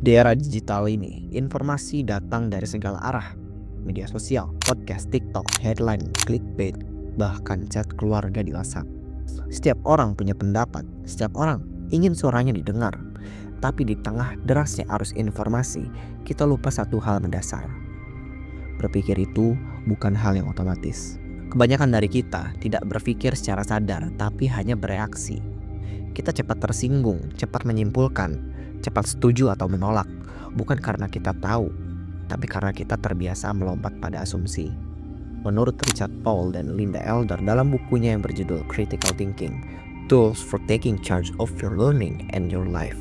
Di era digital ini, informasi datang dari segala arah. Media sosial, podcast, TikTok, headline, clickbait, bahkan chat keluarga di WhatsApp. Setiap orang punya pendapat, setiap orang ingin suaranya didengar. Tapi di tengah derasnya arus informasi, kita lupa satu hal mendasar. Berpikir itu bukan hal yang otomatis. Kebanyakan dari kita tidak berpikir secara sadar, tapi hanya bereaksi. Kita cepat tersinggung, cepat menyimpulkan, cepat setuju atau menolak, bukan karena kita tahu, tapi karena kita terbiasa melompat pada asumsi. Menurut Richard Paul dan Linda Elder dalam bukunya yang berjudul Critical Thinking, Tools for Taking Charge of Your Learning and Your Life,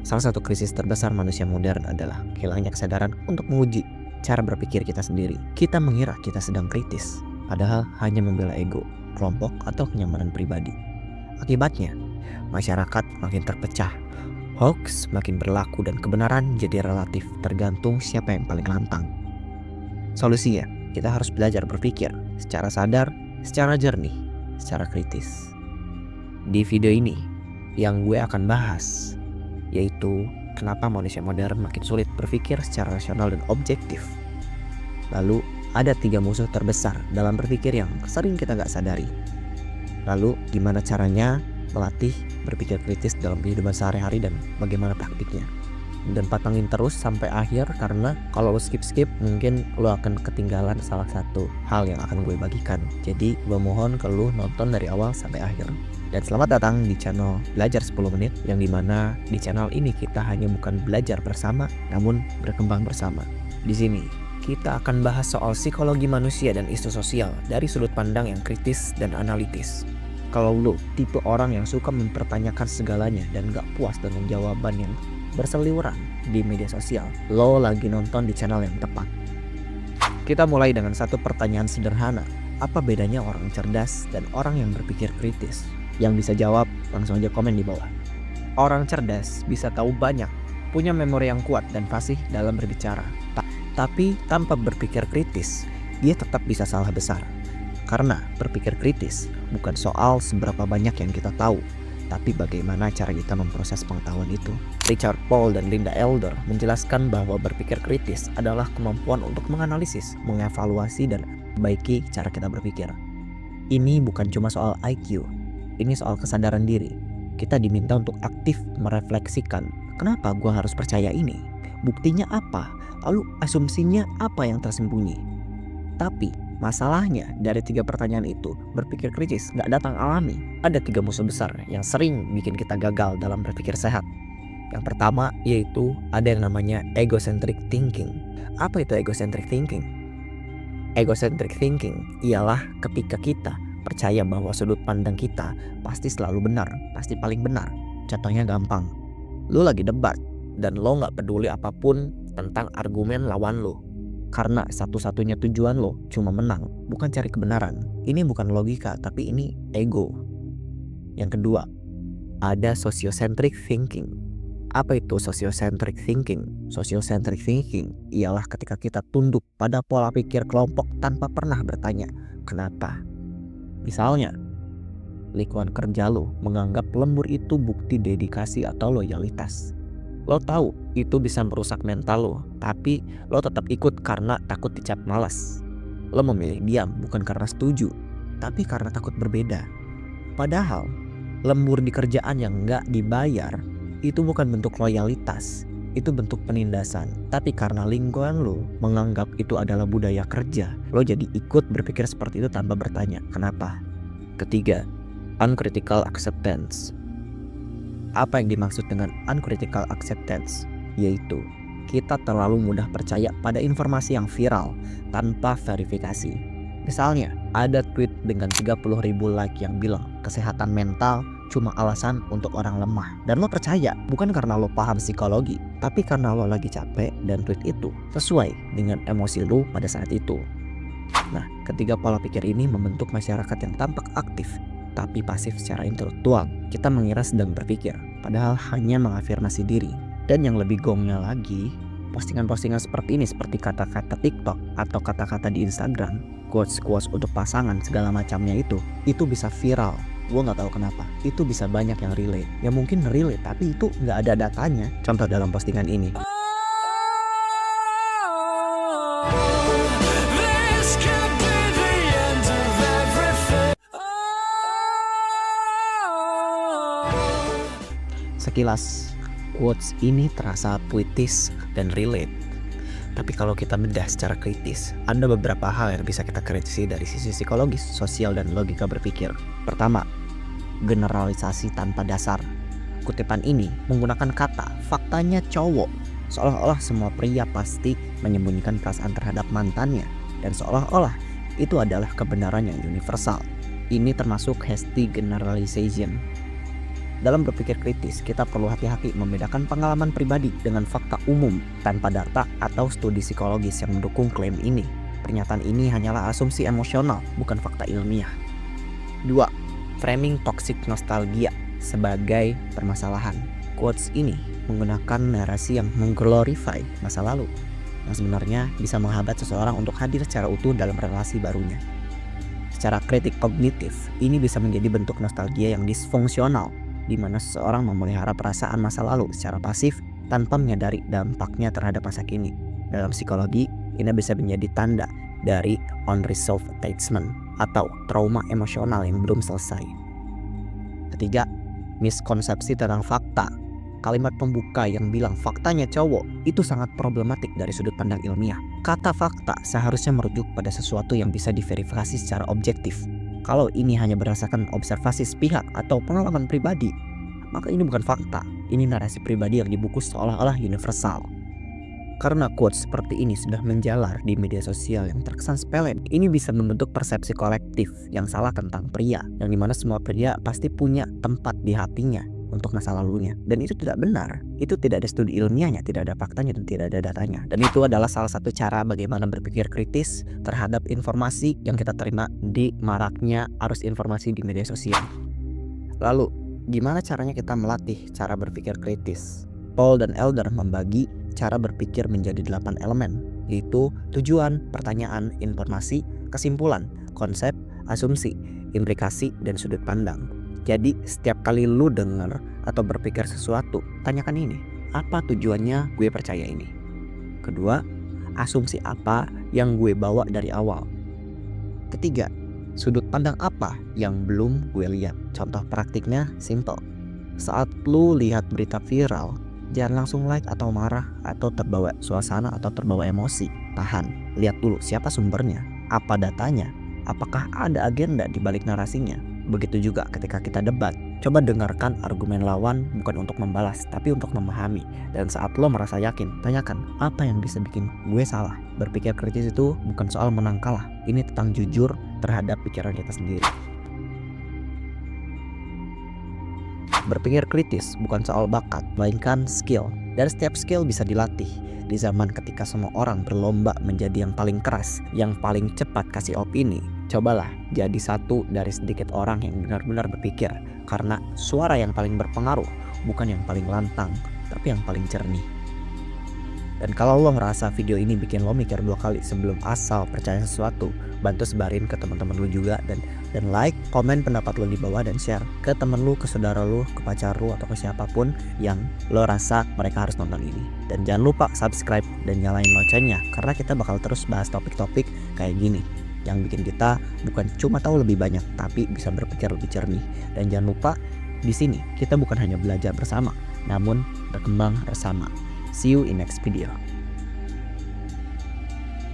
salah satu krisis terbesar manusia modern adalah hilangnya kesadaran untuk menguji cara berpikir kita sendiri. Kita mengira kita sedang kritis, padahal hanya membela ego, kelompok, atau kenyamanan pribadi. Akibatnya, masyarakat makin terpecah, hoax makin berlaku, dan kebenaran jadi relatif tergantung siapa yang paling lantang. Solusinya, kita harus belajar berpikir secara sadar, secara jernih, secara kritis. Di video ini, yang gue akan bahas yaitu kenapa manusia modern makin sulit berpikir secara rasional dan objektif. Lalu, ada 3 musuh terbesar dalam berpikir yang sering kita gak sadari. Lalu, gimana caranya melatih berpikir kritis dalam kehidupan sehari-hari dan bagaimana taktiknya. Dan patangin terus sampai akhir, karena kalau lo skip mungkin lo akan ketinggalan salah satu hal yang akan gue bagikan. Jadi gue mohon ke lo nonton dari awal sampai akhir. Dan selamat datang di channel Belajar 10 Menit, yang dimana di channel ini kita hanya bukan belajar bersama, namun berkembang bersama. Di sini kita akan bahas soal psikologi manusia dan isu sosial dari sudut pandang yang kritis dan analitis. Kalau lo tipe orang yang suka mempertanyakan segalanya dan gak puas dengan jawaban yang berseliweran di media sosial, lo lagi nonton di channel yang tepat. Kita mulai dengan satu pertanyaan sederhana. Apa bedanya orang cerdas dan orang yang berpikir kritis? Yang bisa jawab langsung aja komen di bawah. Orang cerdas bisa tahu banyak, punya memori yang kuat dan fasih dalam berbicara. Tapi tanpa berpikir kritis, dia tetap bisa salah besar. Karena berpikir kritis bukan soal seberapa banyak yang kita tahu, tapi bagaimana cara kita memproses pengetahuan itu. Richard Paul dan Linda Elder menjelaskan bahwa berpikir kritis adalah kemampuan untuk menganalisis, mengevaluasi, dan memperbaiki cara kita berpikir. Ini bukan cuma soal IQ, ini soal kesadaran diri. Kita diminta untuk aktif merefleksikan, kenapa gue harus percaya ini? Buktinya apa? Lalu asumsinya apa yang tersembunyi? Tapi masalahnya dari 3 pertanyaan itu, berpikir kritis gak datang alami. Ada 3 musuh besar yang sering bikin kita gagal dalam berpikir sehat. Yang pertama yaitu ada yang namanya egocentric thinking. Apa itu egocentric thinking? Egocentric thinking ialah ketika kita percaya bahwa sudut pandang kita pasti selalu benar, pasti paling benar. Contohnya gampang, lo lagi debat dan lo gak peduli apapun tentang argumen lawan lo, karena satu-satunya tujuan lo cuma menang, bukan cari kebenaran. Ini bukan logika, tapi ini ego. Yang kedua, ada sociocentric thinking. Apa itu sociocentric thinking? Sociocentric thinking ialah ketika kita tunduk pada pola pikir kelompok tanpa pernah bertanya kenapa. Misalnya, lingkungan kerja lo menganggap lembur itu bukti dedikasi atau loyalitas. Lo tahu itu bisa merusak mental lo, tapi lo tetap ikut karena takut dicap malas. Lo memilih diam bukan karena setuju, tapi karena takut berbeda. Padahal lembur di kerjaan yang gak dibayar itu bukan bentuk loyalitas, itu bentuk penindasan. Tapi karena lingkungan lo menganggap itu adalah budaya kerja, lo jadi ikut berpikir seperti itu tanpa bertanya kenapa. Ketiga, uncritical acceptance. Apa yang dimaksud dengan uncritical acceptance? Yaitu kita terlalu mudah percaya pada informasi yang viral tanpa verifikasi. Misalnya, ada tweet dengan 30.000 like yang bilang kesehatan mental cuma alasan untuk orang lemah. Dan lo percaya, bukan karena lo paham psikologi, tapi karena lo lagi capek dan tweet itu sesuai dengan emosi lo pada saat itu. Nah, ketiga pola pikir ini membentuk masyarakat yang tampak aktif tapi pasif secara intelektual. Kita mengira sedang berpikir, padahal hanya mengafirmasi diri. Dan yang lebih gongnya lagi, postingan-postingan seperti ini, seperti kata-kata TikTok atau kata-kata di Instagram, quotes-quotes untuk pasangan segala macamnya itu bisa viral. Gue gak tahu kenapa, itu bisa banyak yang relate. Ya mungkin relate, tapi itu gak ada datanya. Contoh dalam postingan ini, Sekilas, quotes ini terasa puitis dan relate. Tapi kalau kita bedah secara kritis, ada beberapa hal yang bisa kita kritisi dari sisi psikologis, sosial, dan logika berpikir. Pertama, generalisasi tanpa dasar. Kutipan ini menggunakan kata faktanya cowok, seolah-olah semua pria pasti menyembunyikan perasaan terhadap mantannya, dan seolah-olah itu adalah kebenaran yang universal. Ini termasuk hasty generalization. Dalam berpikir kritis, kita perlu hati-hati membedakan pengalaman pribadi dengan fakta umum tanpa data atau studi psikologis yang mendukung klaim ini. Pernyataan ini hanyalah asumsi emosional, bukan fakta ilmiah. 2. Framing toxic nostalgia sebagai permasalahan. Quotes ini menggunakan narasi yang mengglorify masa lalu, yang sebenarnya bisa menghambat seseorang untuk hadir secara utuh dalam relasi barunya. Secara kritik kognitif, ini bisa menjadi bentuk nostalgia yang disfungsional, di mana seseorang memelihara perasaan masa lalu secara pasif tanpa menyadari dampaknya terhadap masa kini. Dalam psikologi, ini bisa menjadi tanda dari unresolved attachment atau trauma emosional yang belum selesai. Ketiga, miskonsepsi tentang fakta. Kalimat pembuka yang bilang faktanya cowok itu sangat problematik dari sudut pandang ilmiah. Kata fakta seharusnya merujuk pada sesuatu yang bisa diverifikasi secara objektif. Kalau ini hanya berdasarkan observasi sepihak atau pengalaman pribadi, maka ini bukan fakta. Ini narasi pribadi yang dibungkus seolah-olah universal. Karena quotes seperti ini sudah menjalar di media sosial yang terkesan sepele, ini bisa membentuk persepsi kolektif yang salah tentang pria, yang dimana semua pria pasti punya tempat di hatinya untuk masa lalunya. Dan itu tidak benar. Itu tidak ada studi ilmiahnya, tidak ada faktanya, dan tidak ada datanya. Dan itu adalah salah satu cara bagaimana berpikir kritis terhadap informasi yang kita terima di maraknya arus informasi di media sosial. Lalu, gimana caranya kita melatih cara berpikir kritis? Paul dan Elder membagi cara berpikir menjadi 8 elemen, yaitu tujuan, pertanyaan, informasi, kesimpulan, konsep, asumsi, implikasi, dan sudut pandang. Jadi setiap kali lu dengar atau berpikir sesuatu, tanyakan ini, apa tujuannya gue percaya ini? Kedua, asumsi apa yang gue bawa dari awal? Ketiga, sudut pandang apa yang belum gue lihat? Contoh praktiknya simple. Saat lu lihat berita viral, jangan langsung like atau marah atau terbawa suasana atau terbawa emosi. Tahan, lihat dulu siapa sumbernya, apa datanya, apakah ada agenda di balik narasinya. Begitu juga ketika kita debat, coba dengarkan argumen lawan bukan untuk membalas, tapi untuk memahami. Dan saat lo merasa yakin, tanyakan apa yang bisa bikin gue salah. Berpikir kritis itu bukan soal menang kalah, ini tentang jujur terhadap pikiran kita sendiri. Berpikir kritis bukan soal bakat, melainkan skill. Dan setiap skill bisa dilatih. Di zaman ketika semua orang berlomba menjadi yang paling keras, yang paling cepat kasih opini, cobalah jadi satu dari sedikit orang yang benar-benar berpikir. Karena suara yang paling berpengaruh bukan yang paling lantang, tapi yang paling jernih. Dan kalau lo ngerasa video ini bikin lo mikir 2 kali sebelum asal percaya sesuatu, bantu sebarin ke teman-teman lo juga, dan like, komen pendapat lo di bawah, dan share ke temen lo, ke saudara lo, ke pacar lo, atau ke siapapun yang lo rasa mereka harus nonton ini. Dan jangan lupa subscribe dan nyalain loncengnya, karena kita bakal terus bahas topik-topik kayak gini yang bikin kita bukan cuma tahu lebih banyak, tapi bisa berpikir lebih jernih. Dan jangan lupa, di sini kita bukan hanya belajar bersama, namun berkembang bersama. See you in next video.